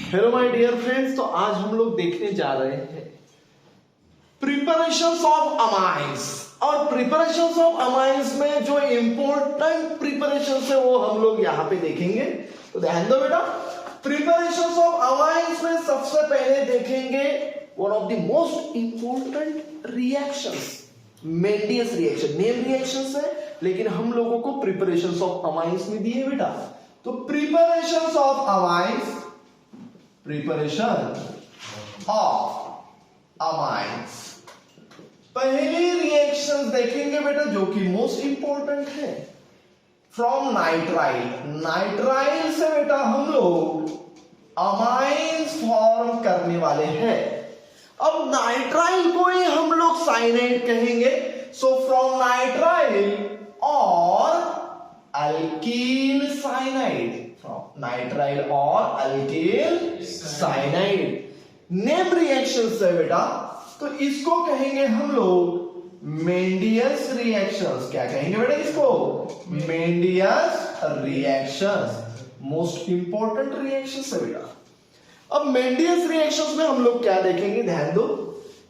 Hello my dear friends, तो आज हम लोग देखने जा रहे हैं प्रिपरेशंस ऑफ अमाइंस। और प्रिपरेशंस ऑफ अमाइंस में जो इंपॉर्टेंट प्रिपरेशंस है वो हम लोग यहाँ पे देखेंगे। तो ध्यान दो बेटा, प्रिपरेशंस ऑफ अमाइंस में सबसे पहले देखेंगे one of the most important reactions, Mendius reaction. Name reactions है लेकिन हम लोगों को प्रिपरेशंस ऑफ अमाइंस में दिए बेटा। तो preparations of amines, preparation of amines, पहली रिएक्शंस देखेंगे बेटा जो कि मोस्ट इंपॉर्टेंट है। फ्रॉम नाइट्राइल, नाइट्राइल से बेटा हम लोग अमाइंस फॉर्म करने वाले हैं। अब नाइट्राइल को ही हम लोग साइनाइड कहेंगे। सो फ्रॉम नाइट्राइल और अल्कील साइनाइड, नाइट्राइल और अल्कील साइनाइड नेम रिएक्शन है बेटा। तो इसको कहेंगे हम लोग मेंडियस रिएक्शंस। क्या कहेंगे बेटा इसको? मेंडियस रिएक्शंस, मोस्ट इंपॉर्टेंट रिएक्शंस है बेटा। अब मेंडियस रिएक्शंस में हम लोग क्या देखेंगे, ध्यान दो।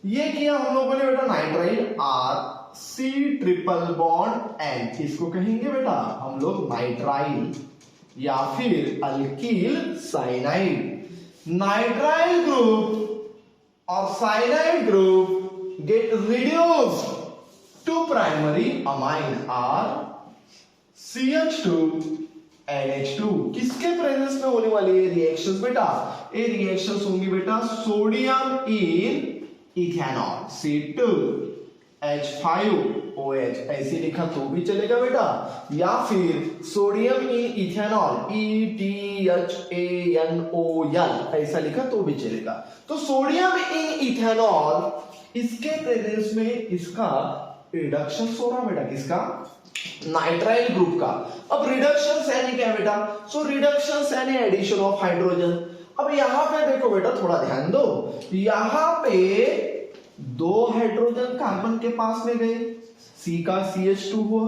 ये किया हम लोगों ने बेटा nitrile R C triple bond N, इसको कहेंगे बेटा हम लोग नाइट्राइल या फिर अल्कील साइनाइड। नाइट्राइल ग्रुप और cyanide group get reduced to primary amine R CH2 NH2। किसके प्रेजेंस में होने वाली ये रिएक्शंस बेटा? ये रिएक्शंस होंगी बेटा सोडियम इन इथेनॉल C2H5OH, ऐसे लिखा तो भी चलेगा बेटा, या फिर सोडियम इन इथेनॉल ETHANOL, ऐसा लिखा तो भी चलेगा। तो सोडियम इन इथेनॉल, इसके प्रेजेंस में इसका रिडक्शन हो रहा बेटा, किसका? नाइट्राइल ग्रुप का। अब रिडक्शन यानी क्या बेटा? सो रिडक्शन यानी एडिशन ऑफ हाइड्रोजन। अब यहां पे देखो बेटा, थोड़ा ध्यान दो, यहां पे दो हाइड्रोजन कार्बन के पास में गए, C का CH2 हुआ,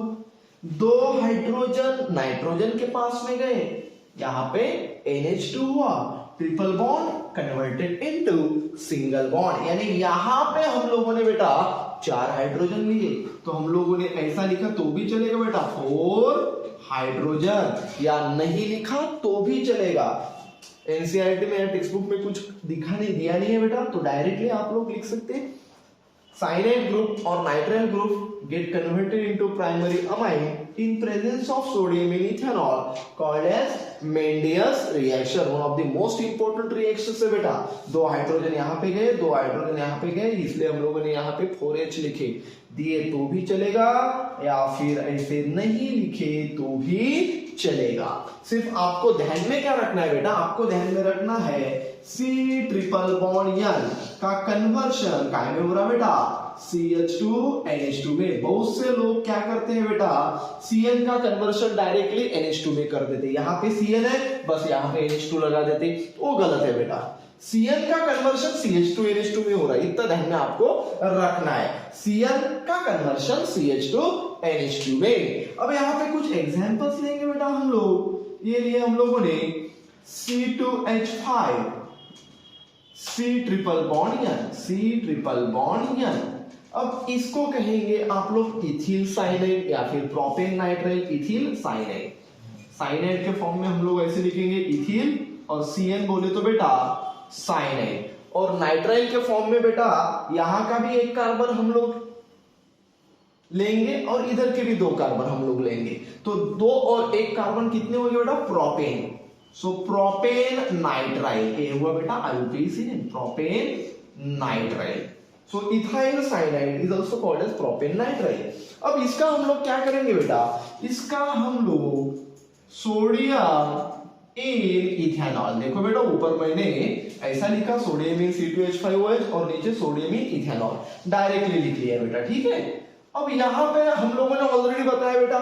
दो हाइड्रोजन नाइट्रोजन के पास में गए, यहां पे NH2 हुआ, triple bond converted into single bond. यानी यहां पे हम लोगों ने बेटा 4 हाइड्रोजन लिए, तो हम लोगों ने ऐसा लिखा तो भी चलेगा बेटा 4 हाइड्रोजन, या नहीं लिखा तो भी चलेगा। एनसीईआरटी में या टेक्स्ट बुक में कुछ दिया नहीं है बेटा, तो डायरेक्टली आप लोग लिख सकते हैं साइनाइड ग्रुप और nitrile group get converted into primary amine in presence of sodium in ethanol, called as Mendius reaction. One of the most important reactions है बेटा। दो हाइड्रोजन यहाँ पे गए, दो हाइड्रोजन यहाँ पे गए, इसलिए हम लोगों ने यहाँ पे 4H लिखे, दिए तो भी चलेगा, या फिर ऐसे नहीं लिखे तो भी चलेगा। सिर्फ आपको ध्यान में क्या रखना है बेटा? आपको ध्यान में रखना है C ट्रिपल बॉन्ड N का कन्वर्शन काय में हो रहा बेटा? CH2 NH2 में। बहुत से लोग क्या करते हैं बेटा, Cn का कन्वर्शन डायरेक्टली NH2 में कर देते। यहाँ पे Cn है, बस यहाँ पे NH2 लगा देते, वो गलत है बेटा। Cn का कन्वर्शन CH2 NH2 में हो रहा है, इतना ध्यान में आपको रखना है। Cn का कन्वर्शन CH2 NH2 में। अब यहाँ पे कुछ एग्जांपल्स लेंगे बेटा हम लोग। ये लिए हम लोगों ने C2H5 C triple bond N, C triple bond N। अब इसको कहेंगे आप लोग इथिल साइनाइड या फिर propane nitrile ethyl cyanide. Cyanide के फॉर्म में हम लोग ऐसे लिखेंगे इथिल, और Cn बोले तो बेटा साइनाइड। और नाइट्राइल के फॉर्म में बेटा यहां का भी एक कार्बन हम लोग लेंगे और इधर के भी 2 कार्बन हम लोग लेंगे, तो 2 और 1 कार्बन कितने हो गए बेटा? प्रोपेन। सो प्रोपेन नाइट्राइल, ये हुआ बेटा IUPAC, propane nitrile. So ethyl cyanide is also called as propane nitrile. अब इसका हम लोग क्या करेंगे बेटा? इसका हम लोग सोडियम इन इथेनॉल, देखो बेटा ऊपर मैंने ऐसा लिखा सोडियम इन C2H5OH और नीचे सोडियम इन इथेनॉल, डायरेक्टली लिख लिया बेटा, ठीक है। अब यहां पे हम लोगों ने ऑलरेडी बताया बेटा,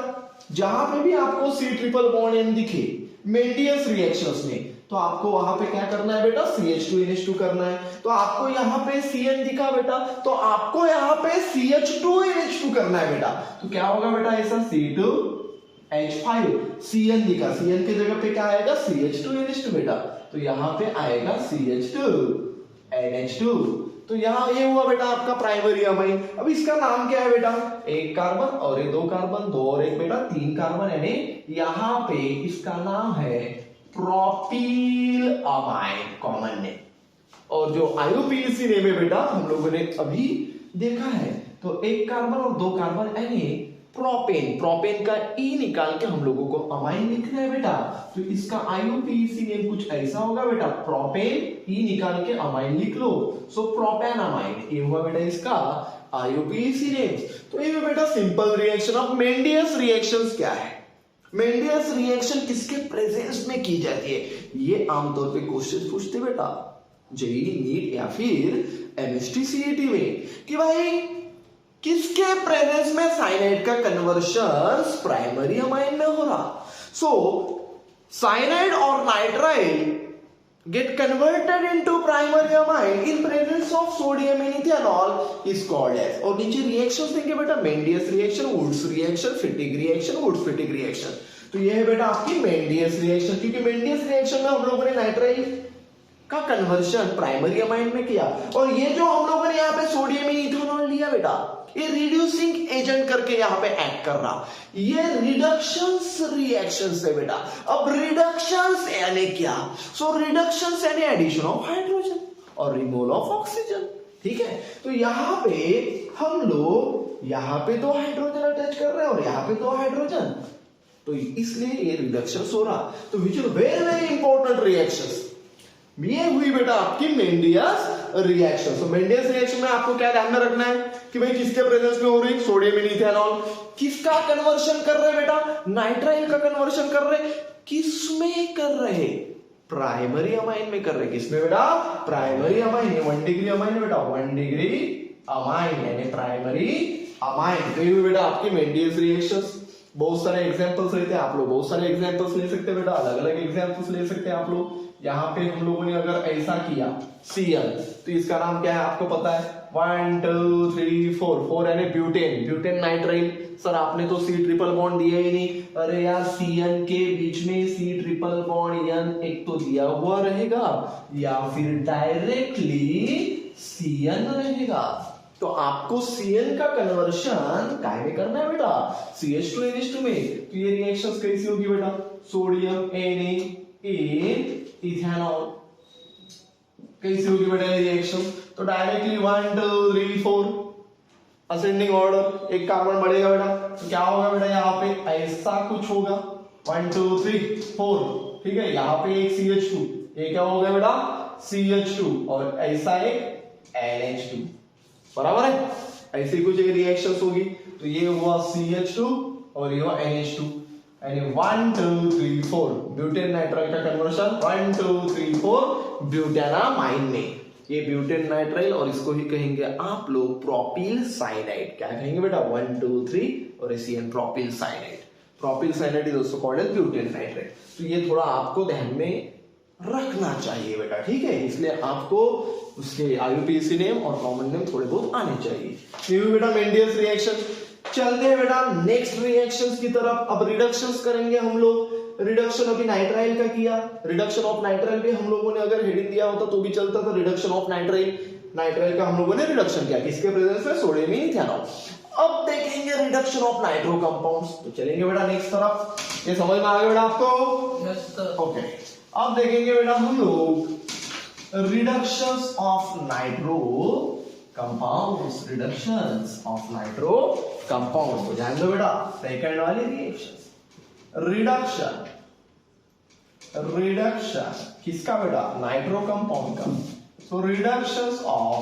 जहां पे भी आपको C ट्रिपल बॉन्ड N दिखे मेंडियस रिएक्शंस में, तो आपको वहां पे क्या करना है बेटा? CH2 NH2 करना है। तो आपको यहाँ पे Cn दिखा बेटा, तो आपको यहाँ पे CH2 NH2 करना है बेटा। तो क्या होगा बेटा? ऐसा C2H5 Cn दिखा, Cn की जगह पे क्या आएगा? CH2NH2 बेटा। तो यहाँ पे आएगा CH2 NH2। तो यहाँ ये हुआ बेटा आपका प्राइमरी अमाइन। अब इसका नाम क्या है बेटा, एक कार्बन और ये दो कार्बन, दो और एक बेटा तीन कार्बन, यानी यहाँ पे इसका नाम है प्रोपील अमाइन, कॉमन नेम। और जो IUPAC नेम है बेटा हम लोगों ने अभी देखा है, तो एक कार्बन और दो कार्बन यानी प्रोपेन, प्रोपेन का ई निकाल के हम लोगों को अमाइन लिखना है बेटा। तो इसका IUPAC नेम कुछ ऐसा होगा बेटा, प्रोपेन ई निकाल के अमाइन लिख लो, सो प्रोपेन अमाइन, ये हुआ बेटा इसका IUPAC नेम। तो ये बेटा सिंपल रिएक्शन। अब मेंडियस रिएक्शंस क्या है, मेंडियस रिएक्शन किसके प्रेजेंस में की जाती है, ये आमतौर पे क्वेश्चन पूछते बेटा जेईई नीट या फिर MST CET में, कि भाई किसके प्रेजेंस में साइनाइड का कन्वर्शन प्राइमरी अमाइन में हो रहा। सो साइनाइड और nitrile get converted into primary amine in presence of sodium in ethanol is called as, और नीचे रिएक्शंस देंगे बेटा, Mendius reaction, Wurtz reaction, Fittig reaction, Wurtz Fittig reaction. तो ये है बेटा आपकी मेंडियस रिएक्शन, क्योंकि मेंडियस रिएक्शन में हम लोगों ने नाइट्राइल का कन्वर्शन प्राइमरी अमाइन में किया, और ये जो हम लोगों ने यहाँ पे सोडियम इन इथेनॉल लिया बेटा, ये रिड्यूसिंग एजेंट करके यहाँ पे एक्ट कर रहा, ये रिडक्शंस रिएक्शंस है बेटा। अब रिडक्शंस यानी क्या, सो रिडक्शंस यानी एडिशन ऑफ हाइड्रोजन और रिमूवल ऑफ ऑक्सीजन, ठीक है। तो यहाँ पे हम लोग यहाँ पे दो हाइड्रोजन अटैच कर रहे हैं और यहाँ पे दो हाइड्रोजन, तो इसलिए ये रिडक्शंस हो रहा। तो which are very very important reactions, ये हुई बेटा आपकी मेंडियस रिएक्शन। तो मेंडियस रिएक्शन में आपको क्या ध्यान में रखना है कि भाई किसके प्रेजेंस में हो रही, सोडियम इन इथेनॉल, किसका कन्वर्शन कर रहे बेटा, नाइट्राइल का कन्वर्शन कर रहे, किसमें कर रहे, प्राइमरी अमाइन में कर रहे, किसमें बेटा, प्राइमरी अमाइन। 1 डिग्री अमाइन है बेटा, 1 डिग्री अमाइन यानी प्राइमरी अमाइन। तो ये बेटा आपकी मेंडियस रिएक्शंस। बहुत सारे एग्जांपल्स रहते हैं, आप लोग बहुत सारे एग्जांपल्स ले सकते हैं बेटा, अलग अलग एग्जांपल्स ले सकते हैं आप लोग। यहाँ पे हम लोगों ने अगर ऐसा किया Cl, तो इसका नाम क्या है आपको पता है, 1 2 3 4, 4 यानी ब्यूटेन, ब्यूटेन नाइट्राइल। सर आपने तो C ट्रिपल बॉन्ड दिया ही नहीं, अरे यार CN के बीच में C ट्रिपल बॉन्ड N एक तो दिया हुआ रहेगा या फिर डायरेक्टली CN रहेगा। तो आपको Cn का कन्वर्शन काय में करना है बेटा, CH2 NH2 में। तो ये रिएक्शंस कैसी होगी बेटा, सोडियम Na इथेनॉल, कैसी होगी बेटा ये रिएक्शन, तो डायरेक्टली 1 2 3 4 असेंडिंग ऑर्डर, एक कार्बन बढ़ेगा बेटा, तो क्या होगा बेटा, यहाँ पे ऐसा कुछ होगा 1 2 3 4, ठीक है। यहाँ पे एक CH2, ये क्या होगा बेटा CH2, और ऐसा एक NH2, बराबर है, ऐसी कुछ एक रिएक्शंस होगी। तो ये हुआ CH2 और ये हुआ NH2, यानी 1 2 3 4 ब्यूटेन नाइट्राइल का कन्वर्शन 1 2 3 4 ब्यूटेनामाइन में, ये ब्यूटेन नाइट्राइल, और इसको ही कहेंगे आप लोग प्रोपील साइनाइड। क्या कहेंगे बेटा, 1 2 3 और CN propyl cyanide. Propyl cyanide is also called as butane nitrile. तो ये थोड़ा आपको ध्यान में रखना चाहिए बेटा, ठीक है, इसलिए आपको उसके IUPAC नेम और कॉमन नेम थोड़े बहुत आने चाहिए। ये भी बेटा मेंडियस रिएक्शन। चलते हैं बेटा नेक्स्ट रिएक्शंस की तरफ। अब रिडक्शंस करेंगे हम लोग। रिडक्शन अभी नाइट्राइल का किया, रिडक्शन ऑफ नाइट्राइल भी हम लोगों ने अगर हेडिंग दिया होता तो भी चलता था, रिडक्शन ऑफ नाइट्राइल, नाइट्राइल का हम लोगों ने रिडक्शन किया, किसके प्रेजेंस में, सोडियम इन इथेनॉल। अब देखेंगे रिडक्शन ऑफ नाइट्रो कंपाउंड्स। तो चलेंगे बेटा नेक्स्ट तरफ, ये समझ में आ गया बेटा आपको, यस सर। ओके। अब देखेंगे बेटा हम लोग reductions of nitro compounds, reductions of nitro compound. तो ध्यान दो बेटा, सेकंड वाली रिएक्शंस, रिडक्शन, रिडक्शन किसका बेटा, नाइट्रो कंपाउंड का। So reductions of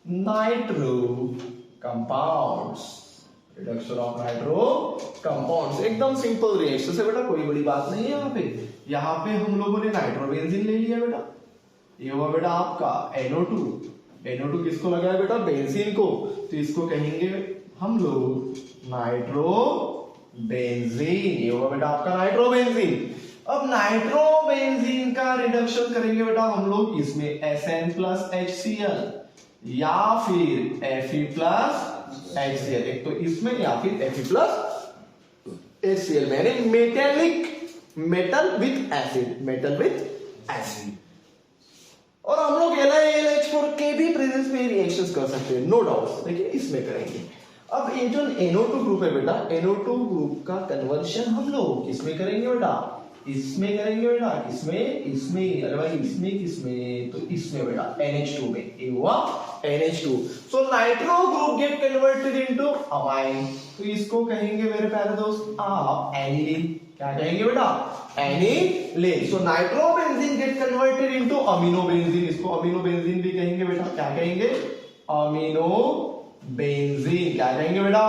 nitro compounds, reduction of nitro compounds, एकदम सिंपल रिएक्शन है बेटा, कोई बड़ी बात नहीं है। यहाँ पे हम लोगों ने नाइट्रोबेंजीन ले लिया बेटा, ये हुआ बेटा आपका NO2। NO2 किसको लगाया बेटा, बेंजीन को, तो इसको कहेंगे हम लोग नाइट्रोबेंजीन, ये हुआ बेटा आपका नाइट्रोबेंजीन। अब नाइट्रोबेंजीन का रिडक्शन करेंगे बेटा हम लोग, इसमें SN प्लस HCl या फिर Fe प्लस HCl, एक तो इसमें या फिर Fe प्लस HCl में, यानी metallic, metal with acid, metal with acid. और हम लोग LiAlH4 के भी प्रेजेंस में रिएक्शंस कर सकते हैं, नो डाउट। देखिए इसमें करेंगे। अब ये जो NO2 ग्रुप है बेटा, NO2 ग्रुप का कन्वर्शन हम लोग किसमें करेंगे बेटा? इसमें करेंगे बेटा, इसमें अरे भाई इसमें किसमें? तो इसमें बेटा, NH2 में। ये हुआ NH2। So nitro group get converted into amine, तो इसको कहेंगे मेरे प्यारे दोस्त आप एनिलीन। क्या कहेंगे बेटा? एनिलीन। सो नाइट्रोबेंजीन गेट कन्वर्टेड इनटू अमीनोबेंजीन, इसको अमीनोबेंजीन भी कहेंगे बेटा। क्या कहेंगे? अमीनोबेंजीन। क्या कहेंगे बेटा?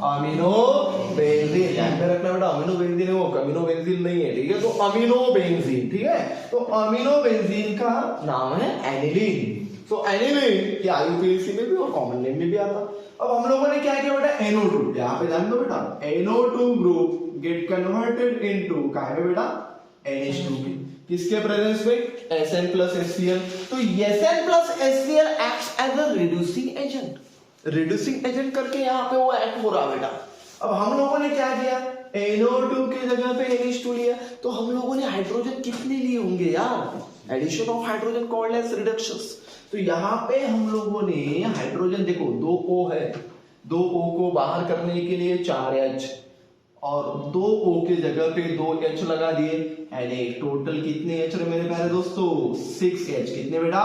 अमीनोबेंजीन। ध्यान में रखना बेटा, अमीनोबेंजीन है वो, अमीनोबेंजीन नहीं है, ठीक है? तो अमीनोबेंजीन, ठीक है? तो अमीनोबेंजीन का नाम है एनिलीन। तो एनिलीन ये IUPAC में भी और कॉमन नेम में भी आता। अब हम लोगों ने क्या किया बेटा? NO2, यहाँ पे ध्यान दो बेटा, NO2 group get converted into क्या है बेटा? NH2 में। किसके प्रेजेंस में? Sn plus HCl। तो Sn plus HCl acts as a reducing agent, reducing agent करके यहाँ पे वो एक्ट हो रहा बेटा। अब हम लोगों ने क्या किया? NO2 की जगह पे NH2 लिया, तो हम लोगों ने हाइड्रोजन कितने लिए होंगे यार? Addition of hydrogen called as reductions. तो यहाँ पे हम लोगों ने हाइड्रोजन, देखो 2 O है, 2 O को बाहर करने के लिए 4H, और 2 O के जगह पे 2H लगा दिए, यानी टोटल कितने H रहे मेरे प्यारे दोस्तों? 6H। कितने बेटा?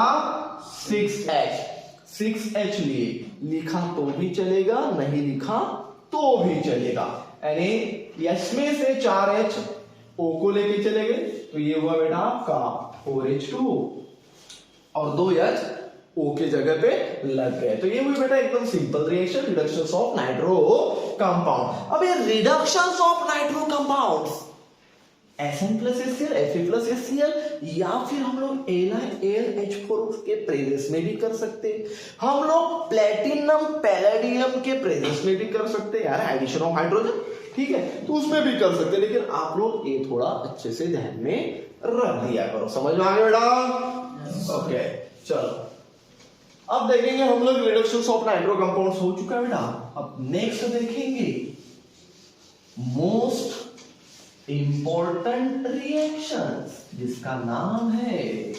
6H लिए। लिखा तो भी चलेगा, नहीं लिखा तो भी चलेगा। यानी इसमें से 4H O को लेके चले गए, तो ये हुआ बेटा आपका 4H2 और 2H O के जगह पे लग गए। तो ये हुई बेटा एकदम simple reaction, reduction of nitro compound. अब ये reduction of nitro compounds Sn plus HCl, Fa plus HCl, या फिर हम लोग LiAlH4 के प्रेजेंस में भी कर सकते हैं, हम लोग प्लेटिनम पैलेडियम के प्रेजेंस में भी कर सकते हैं यार, एडिशन ऑफ हाइड्रोजन, ठीक है? तो उसमें भी कर सकते हैं, लेकिन आप लोग ये थोड़ा अच्छे से ध्यान में रख दिया करो। समझ में आ गया बेटा? ओके चलो अब देखेंगे हम लोग रिडक्शन ऑफ नाइट्रो कंपाउंड्स हो चुका है बेटा। अब नेक्स्ट देखेंगे मोस्ट इंपॉर्टेंट रिएक्शंस, जिसका नाम है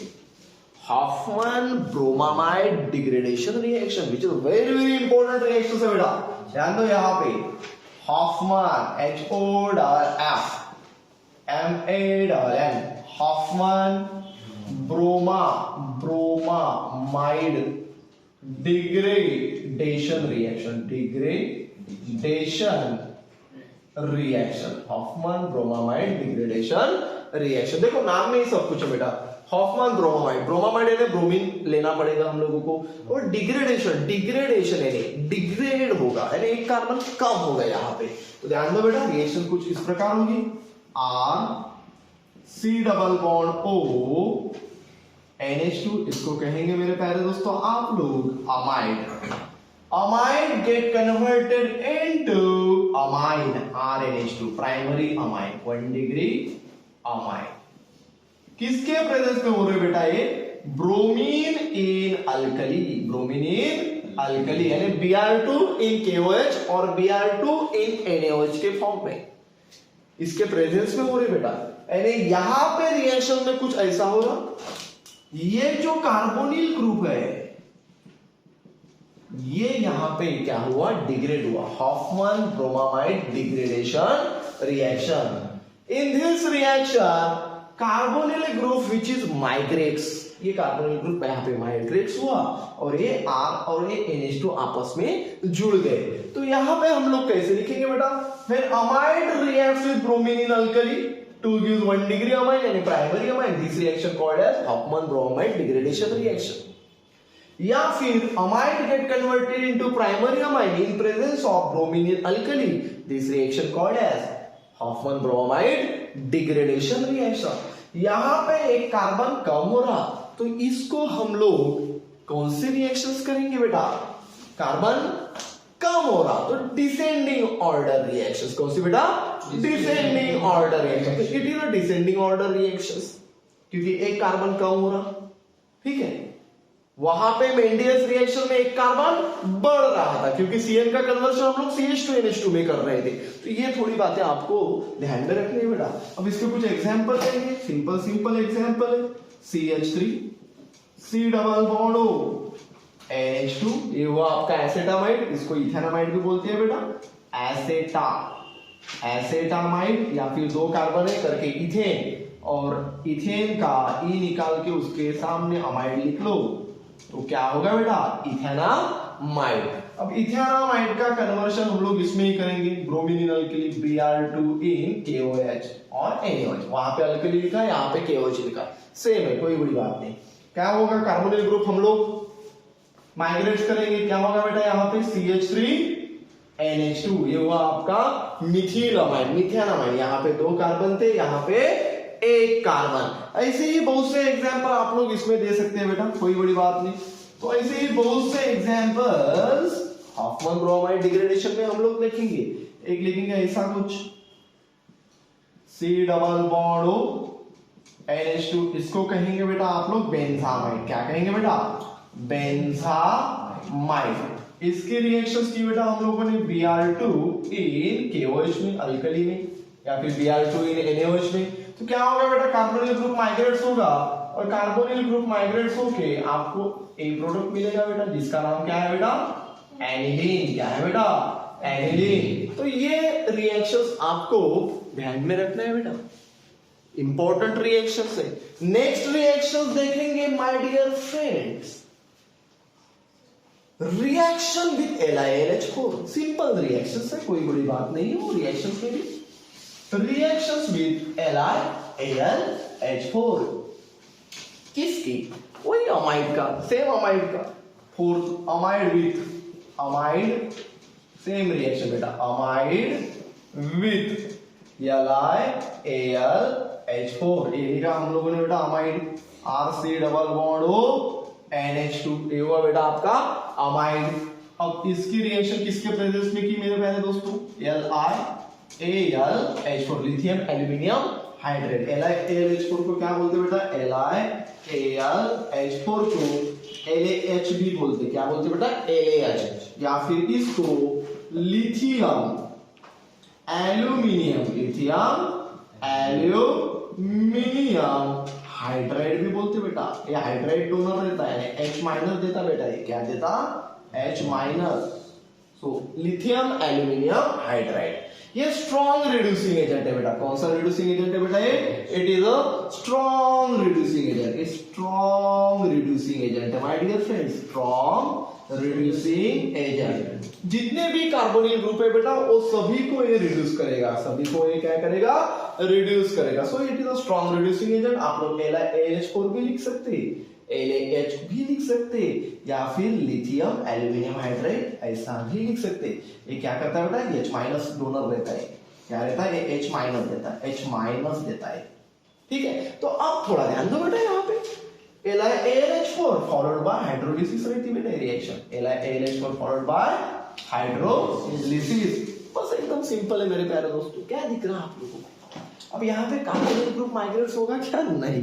Hoffmann bromamide degradation reaction, which is very very important reaction है बेटा। ध्यान दो यहाँ पे, Hoffmann HOFF MANN, Hoffmann bromamide degradation reaction, Hoffmann bromamide degradation reaction. देखो नाम में ही सब कुछ है बेटा। हॉफमैन ब्रोमामाइड यानी ब्रोमीन लेना पड़ेगा हम लोगों को, और डिग्रेडेशन यानी डिग्रेड होगा, यानी एक कार्बन कम होगा यहाँ पे। तो ध्यान दो बेटा, रिएक्शन कुछ इस प्रकार होगी, R C double bond O NH2, इसको कहेंगे मेरे प्यारे दोस्तों आप लोग amide get converted into amine RNH2, primary amine, 1 degree amine. किसके प्रेजेंस में हो रहे बेटा? ये ब्रोमीन इन अल्कली, यानी Br2 इन KOH और Br2 इन NaOH के फॉर्म में, इसके प्रेजेंस में हो रहे बेटा। यानी यहां पे रिएक्शन में कुछ ऐसा हो रहा, ये जो कार्बोनिल ग्रुप है ये यहां पे क्या हुआ? डिग्रेड हुआ, Hoffmann bromamide degradation reaction. In this reaction carbonyl group which is migrates, ये कार्बोनिल ग्रुप यहाँ पे माइग्रेट्स हुआ, और ये R और ये NH2 आपस में जुड़ गए। तो यहाँ पे हम लोग कैसे लिखेंगे बेटा? When amide reacts with bromine in alkali to give 1 degree amine, यानी primary amine, this reaction called as Hoffmann bromamide degradation reaction. या फिर amide get converted into primary amine in presence of bromine in alkali, this reaction called as Hoffmann bromamide degradation reaction. यहां पे एक carbon कम हो रहा, तो इसको हम लोग कौन सी रिएक्शंस करेंगे बेटा? कार्बन कम हो रहा तो डिसेंडिंग ऑर्डर रिएक्शंस। कौन सी बेटा? Descending order reaction. It is a descending order reactions, क्योंकि एक कार्बन कम हो रहा, ठीक है? वहां पे मेंडियस रिएक्शन में एक कार्बन बढ़ रहा था क्योंकि CN का कन्वर्शन हम लोग CH2NH2 में कर रहे थे। तो ये थोड़ी बातें आपको ध्यान में रखनी है बेटा। अब इसके कुछ एग्जांपल देंगे, सिंपल सिंपल एग्जांपल है। CH3 C double bond O NH2, ये हुआ आपका एसेटामाइड, इसको इथेनामाइड भी बोलते हैं बेटा। एसेटामाइड या फिर दो कार्बन है करके इथेन, और इथेन का ई निकाल के उसके सामने अमाइड लिख लो तो क्या होगा बेटा, इथेनामाइड। अब इथेनामाइड का कन्वर्शन हम लोग इसमें ही करेंगे, ब्रोमीन अल्कली Br2 इन KOH और NaOH। वहां पे अल्कली लिखा है, यहाँ पे KOH लिखा, सेम है, कोई बड़ी बात नहीं। क्या होगा, कार्बोनिल ग्रुप हम लोग माइग्रेट करेंगे, क्या होगा बेटा यहाँ पे CH3NH2, ये हुआ आपका मिथिलामाइड, मिथेनामाइड। यहाँ पे दो कार्बन थे, यहाँ पे एक कार्बन। ऐसे ही बहुत से एग्जांपल आप लोग इसमें दे सकते हैं बेटा, कोई बड़ी बात नहीं। तो ऐसे ही बहुत से एग्जांपल्स हॉफमैन ब्रोमाइड डिग्रेडेशन में हम लोग देखेंगे। एक लिखेंगे ऐसा कुछ, C double bond O NH2, इसको कहेंगे बेटा आप लोग बेंजामाइड। क्या कहेंगे बेटा, बेंजामाइड। इसके रिएक्शंस की बेटा हम लोगों ने Br2 इन KOH में, अल्कली में, या फिर Br2 इन NaOH में। तो क्या होगा बेटा, कार्बोनिल ग्रुप माइग्रेट्स होगा, और कार्बोनिल ग्रुप माइग्रेट्स होके आपको एक प्रोडक्ट मिलेगा बेटा, जिसका नाम क्या है बेटा, एनिलीन। क्या है बेटा, एनिलीन। तो ये रिएक्शंस आपको ध्यान में रखना है बेटा, इंपॉर्टेंट रिएक्शंस है। नेक्स्ट रिएक्शंस देखेंगे my dear friends, reaction with LiNH4। Simple reactions है, कोई बड़ी बात नहीं है वो रिएक्शंस के भी। रिएक्शंस विद LiAlH4, किसकी, वही अमाइड का, सेम अमाइड का, fourth amide with amide, same reaction बेटा, अमाइड विथ LiAlH4। ये लिखा हम लोगों ने बेटा amide, RC double bond O NH2, ये हुआ बेटा आपका अमाइड। अब इसकी रिएक्शन किसके प्रेजेंस में की मेरे प्यारे दोस्तों, LiAlH4, lithium aluminium hydrate. LiAlH4 को क्या बोलते बेटा, LiAlH4 को LaH भी बोलते, क्या बोलते बेटा, LaH, या फिर इसको lithium aluminium, lithium aluminium hydride भी बोलते बेटा। ये हाइड्राइड डोनर देता है, H माइनस देता बेटा, ये क्या देता, H minus. So lithium aluminium hydride, ये स्ट्रॉन्ग रिड्यूसिंग एजेंट है बेटा। कौन सा रिड्यूसिंग एजेंट है बेटा, ये it is a strong reducing agent, strong reducing agent है my dear friends, strong reducing agent. जितने भी कार्बोनिल ग्रुप है बेटा वो सभी को ये रिड्यूस करेगा, सभी को ये क्या करेगा, रिड्यूस करेगा। So it is a strong reducing agent. आप लोग LiAlH4 भी लिख सकते हैं, LaH भी लिख सकते, या फिर लिथियम एल्यूमिनियम हाइड्राइड ऐसा भी लिख सकते। ये क्या करता है बेटा, H माइनस डोनर रहता है, क्या रहता है, ये H माइनस देता है, H माइनस देता है, ठीक है। तो अब थोड़ा ध्यान दो बेटा, यहाँ पे LiAlH4 फॉलोड बाय हाइड्रोलिसिस रहती है बेटा reaction, LiAlH4 followed by hydrolysis. बस एकदम सिंपल है मेरे प्यारे दोस्तों, क्या दिख रहा है आप लोगों को। अब यहाँ पे कार्बोनिल ग्रुप माइग्रेट्स होगा क्या, नहीं,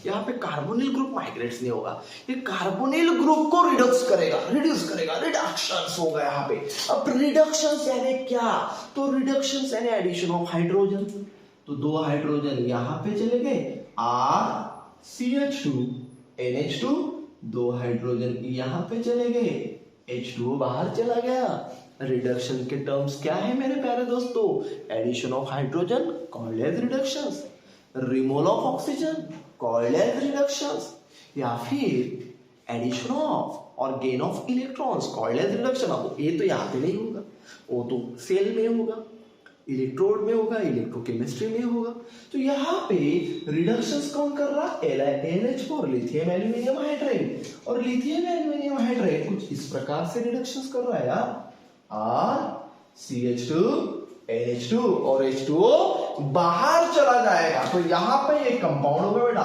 यहाँ पे कार्बोनिल ग्रुप माइग्रेट्स नहीं होगा, ये कार्बोनिल ग्रुप को रिडक्स करेगा, रिडक्शंस होगा यहाँ पे। अब रिडक्शंस यानी क्या, तो रिडक्शंस यानी एडिशन ऑफ हाइड्रोजन। तो दो हाइड्रोजन यहाँ पे चले गए, RCH2NH2, दो हाइड्रोजन यहाँ पे चले गए, H2O बाहर चला गया। रिडक्शन के टर्म्स क्या है मेरे प्यारे दोस्तों, addition of hydrogen called as reductions, removal of oxygen called as reductions, या फिर एडिशन ऑफ और gain of electrons called as reduction. अब ये तो यहाँ पे नहीं होगा, वो तो सेल में होगा, इलेक्ट्रोड में होगा, इलेक्ट्रोकेमिस्ट्री में होगा। तो यहाँ पे रिडक्शंस कौन कर रहा, LiAlH4 लिथियम एल्यूमिनियम हाइड्राइड, और लिथियम एल्यूमिनियम हाइड्राइड कुछ इस प्रकार से रिडक्शंस कर रहा है यार, RCH2NH2 और H2O बाहर चला जाएगा। तो यहाँ पे एक कंपाउंड होगा बेटा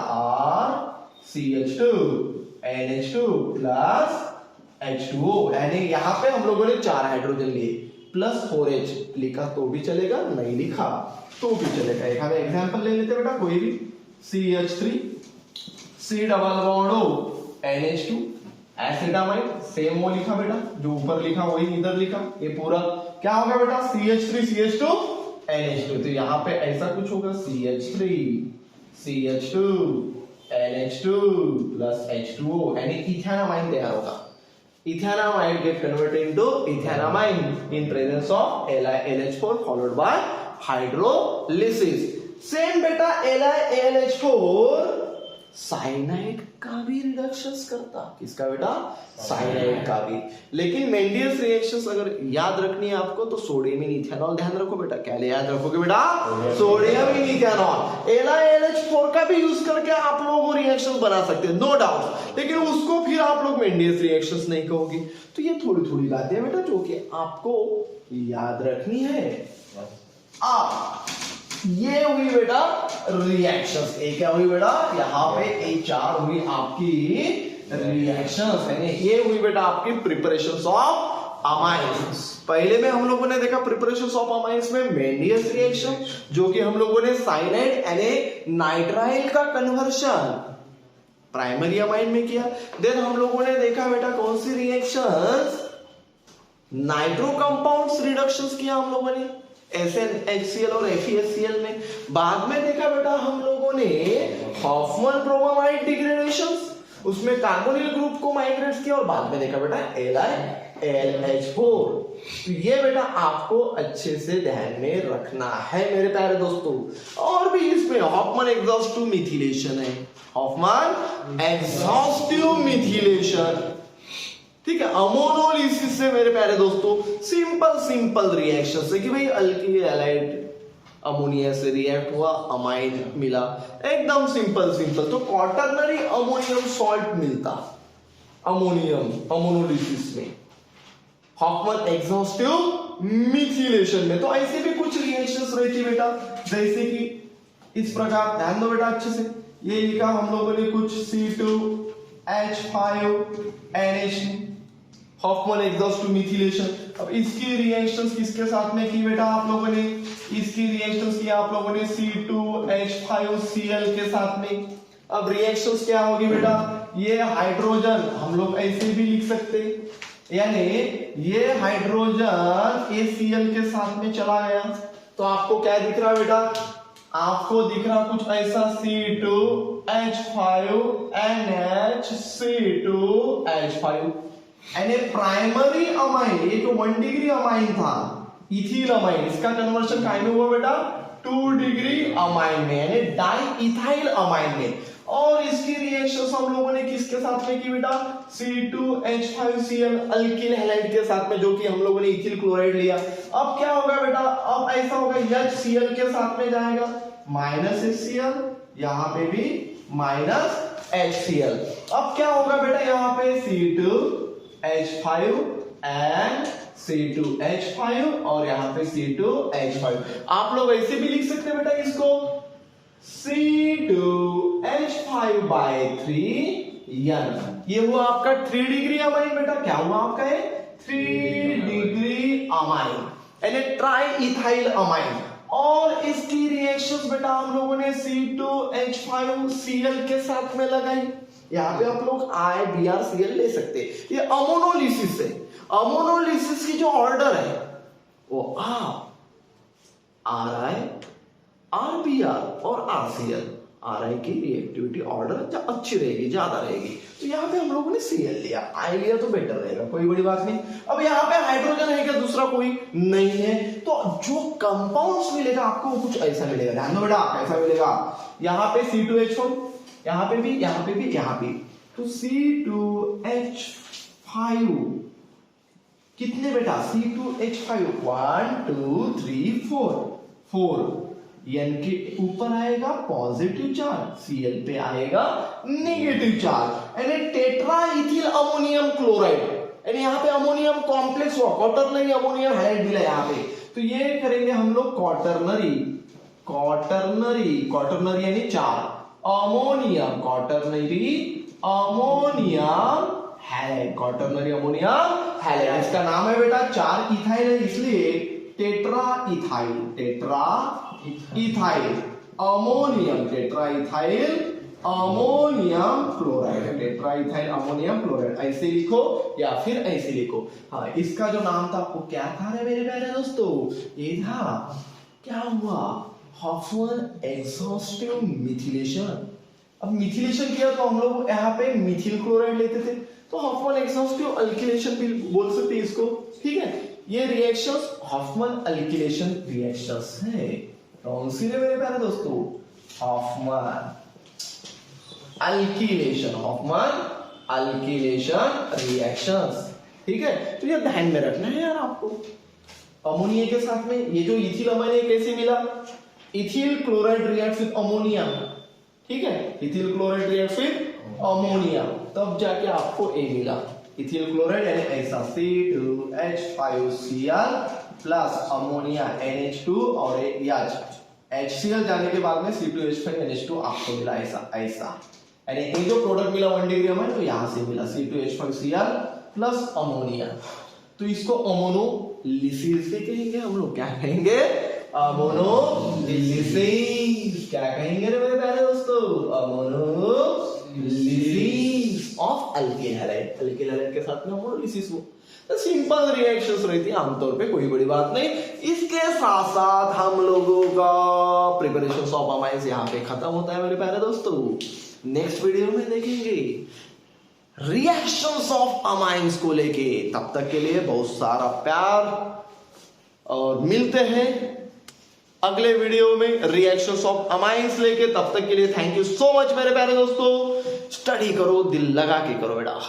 RCH2NH2 प्लस H2O, यानी यहाँ पे हम लोगों ने 4 हाइड्रोजन लिए, प्लस 4H लिखा तो भी चलेगा, नहीं लिखा तो भी चलेगा। एक हमें एग्जांपल ले लेते बेटा, कोई भी CH3 C double bond O NH2, acetamide same वो लिखा बेटा, जो ऊपर लिखा वही इधर लिखा, ये पूरा क्या होगा बेटा CH3CH2 NH2। तो यहाँ पे ऐसा कुछ होगा CH3 CH2 NH2 plus H2O यानी इथेनामाइन तैयार होगा। Ethanamine gate converted into ethanamine in presence of LiLH4 followed by hydrolysis. Same बेटा LiAlH4 साइनाइड का भी रिडक्शंस करता, किसका बेटा साइनाइड का भी। लेकिन मेंडियस रिएक्शंस अगर याद रखनी है आपको तो सोडियम इन इथेनॉल ध्यान रखो बेटा। क्या याद रखोगे बेटा सोडियम इन इथेनॉल। LiLH4 का भी यूज करके आप लोग रिएक्शंस बना सकते हैं नो डाउट, लेकिन उसको फिर आप लोग मेंडियस रिएक्शंस नहीं कहोगे। तो ये थोड़ी थोड़ी बातें बेटा जो कि आपको याद रखनी है। ये हुई बेटा रिएक्शंस। ए क्या हुई बेटा यहाँ पे A4 हुई आपकी रिएक्शंस, यानी ये हुई बेटा आपकी प्रिपरेशंस ऑफ अमाइंस। पहले में हम लोगों ने देखा प्रिपरेशंस ऑफ अमाइंस में मेंडियस रिएक्शन, जो कि हम लोगों ने साइनाइड यानी नाइट्राइल का कन्वर्शन प्राइमरी अमाइन में किया। देन हम लोगों ने देखा बेटा कौन सी रिएक्शंस नाइट्रो कंपाउंड्स रिडक्शंस किया हम लोगों ने SnHCl और FeHCl में। बाद में देखा बेटा हम लोगों ने हॉफमैन ब्रोमाइड डिग्रेडेशंस, उसमें कार्बोनिल ग्रुप को माइग्रेट किया, और बाद में देखा बेटा LiLH4। तो ये बेटा आपको अच्छे से ध्यान में रखना है मेरे प्यारे दोस्तों। और भी इसमें हॉफमैन एग्जॉस्टिव मिथिलेशन है, हॉफमैन एग्जॉस्टिव मिथिलेशन, ठीक है। अमोनोलिसिस से मेरे प्यारे दोस्तों सिंपल रिएक्शन है कि भाई अल्किल हैलाइड अमोनिया से रिएक्ट हुआ, अमाइन मिला, एकदम सिंपल। तो क्वाटरनरी अमोनियम सॉल्ट मिलता अमोनोलिसिस में, हॉफमैन एग्जॉस्टिव मिथिलेशन में। तो ऐसे भी कुछ रिएक्शंस रहती बेटा, जैसे कि इस प्रकार, ध्यान दो बेटा अच्छे से। ये लिखा हम लोगों ने कुछ C2H5NH2 हॉफमैन एग्जॉस्टिव मिथिलेशन। अब इसकी रिएक्शंस किसके साथ में की बेटा आप लोगों ने, इसकी रिएक्शंस की आप लोगों ने C2H5Cl के साथ में। अब रिएक्शंस क्या होगी बेटा, ये हाइड्रोजन हम लोग ऐसे भी लिख सकते, यानी ये हाइड्रोजन ACl के साथ में चला गया, तो आपको क्या दिख रहा बेटा, आपको दिख रहा कुछ ऐसा C2H5NH2H5, यानी प्राइमरी अमाइन, ये जो 1 डिग्री अमाइन था इथिल अमाइन, इसका कन्वर्शन काय में हुआ बेटा 2 डिग्री अमाइन में, यानी डाई इथाइल अमाइन में। और इसकी रिएक्शन हम लोगों ने किसके साथ में की बेटा, C2H5Cl अल्किल हैलाइड के साथ में, जो कि हम लोगों ने इथिल क्लोराइड लिया। अब क्या होगा बेटा, अब ऐसा होगा HCl के साथ में जाएगा -HCl, यहाँ पे भी -HCl। अब क्या होगा बेटा, यहाँ पे C2H5 and C2H5 और यहाँ पे C2H5। आप लोग ऐसे भी लिख सकते हैं बेटा इसको C2H5/3n। ये हुआ आपका 3 डिग्री अमाइन बेटा, क्या हुआ आपका है 3 डिग्री अमाइन, यानी ट्राई इथाइल अमाइन। और इसकी रिएक्शंस बेटा हम लोगों ने C2H5Cl के साथ में लगाई। यहाँ पे आप लोग IBrCl ले सकते, ये अमोनोलिसिस है। अमोनोलिसिस की जो ऑर्डर है वो RI, RBr और RCl, RI की रिएक्टिविटी ऑर्डर अच्छी रहेगी, ज्यादा रहेगी। तो यहाँ पे हम लोगों ने Cl लिया, I लिया तो बेटर रहेगा, कोई बड़ी बात नहीं। अब यहाँ पे हाइड्रोजन है क्या, दूसरा कोई नहीं है, तो जो कंपाउंड्स मिलेगा आपको वो कुछ ऐसा मिलेगा, ध्यान दो बेटा कैसा मिलेगा। यहाँ पे C2H1, यहाँ पे भी, यहाँ पे भी, यहाँ पे, तो C2H5 कितने बेटा, C2H5 1 2 3 4 N के ऊपर आएगा पॉजिटिव चार्ज, Cl पे आएगा नेगेटिव चार्ज, यानी टेट्रा इथिल अमोनियम क्लोराइड, यानी यहाँ पे अमोनियम कॉम्प्लेक्स हुआ, क्वाटरनरी अमोनियम हाइड्राइड मिला यहाँ पे। तो ये करेंगे हम लोग क्वाटरनरी यानी 4 अमोनियम, क्वाटरनरी अमोनियम हैलाइड, इसका नाम है बेटा 4 इथाइल है, इसलिए tetra ethyl ammonium, tetra ethyl ammonium chloride, tetraethyl ammonium chloride, ऐसे लिखो या फिर ऐसे लिखो। हाँ, इसका जो नाम था वो क्या था रे मेरे प्यारे दोस्तों, ये था, क्या हुआ, हॉफमैन एग्जॉस्टिव मिथिलेशन। अब मिथिलेशन किया तो हम लोग यहाँ पे मिथिल क्लोराइड लेते थे, तो हॉफमैन एग्जॉस्टिव अल्किलेशन भी बोल सकते हैं इसको, ठीक है। ये रिएक्शंस हॉफमैन अल्किलेशन रिएक्शंस है। कौन सी रे मेरे प्यारे दोस्तों, हॉफमैन अल्किलेशन, हॉफमैन अल्किलेशन रिएक्शंस, ठीक है। तो ये ध्यान में रखना है यार आपको। अमोनिया के साथ में ये जो इथिल अमोनिया कैसे मिला, ethyl chloride react with ammonia, ठीक है, ethyl chloride react with ammonia, तब जाके आपको ए मिला। इथिल क्लोराइड यानी ऐसा C2H5Cl प्लस अमोनिया NH2 और HCl जाने के बाद में C2H5NH2 आपको मिला, ऐसा ऐसा, यानी ये जो प्रोडक्ट मिला 1 डिग्री में तो यहां से मिला C2H5Cl प्लस अमोनिया। तो इसको अमोनोलिसिस भी कहेंगे हम लोग, क्या कहेंगे, अमोनोलिसिस, क्या कहेंगे रे मेरे प्यारे दोस्तों, ammonolysis of alkyl halide, alkyl halide के साथ में अमोनोलिसिस हो। तो सिंपल रिएक्शंस रहती है आमतौर पे, कोई बड़ी बात नहीं। इसके साथ साथ हम लोगों का प्रिपरेशन ऑफ अमाइंस यहाँ पे खत्म होता है मेरे प्यारे दोस्तों। नेक्स्ट वीडियो में देखेंगे रिएक्शंस ऑफ अमाइंस को लेके। तब तक के लिए बहुत सारा प्यार और मिलते हैं अगले वीडियो में रिएक्शंस ऑफ अमाइंस लेके। तब तक के लिए थैंक यू सो मच मेरे प्यारे दोस्तों। स्टडी करो, दिल लगा के करो बेटा।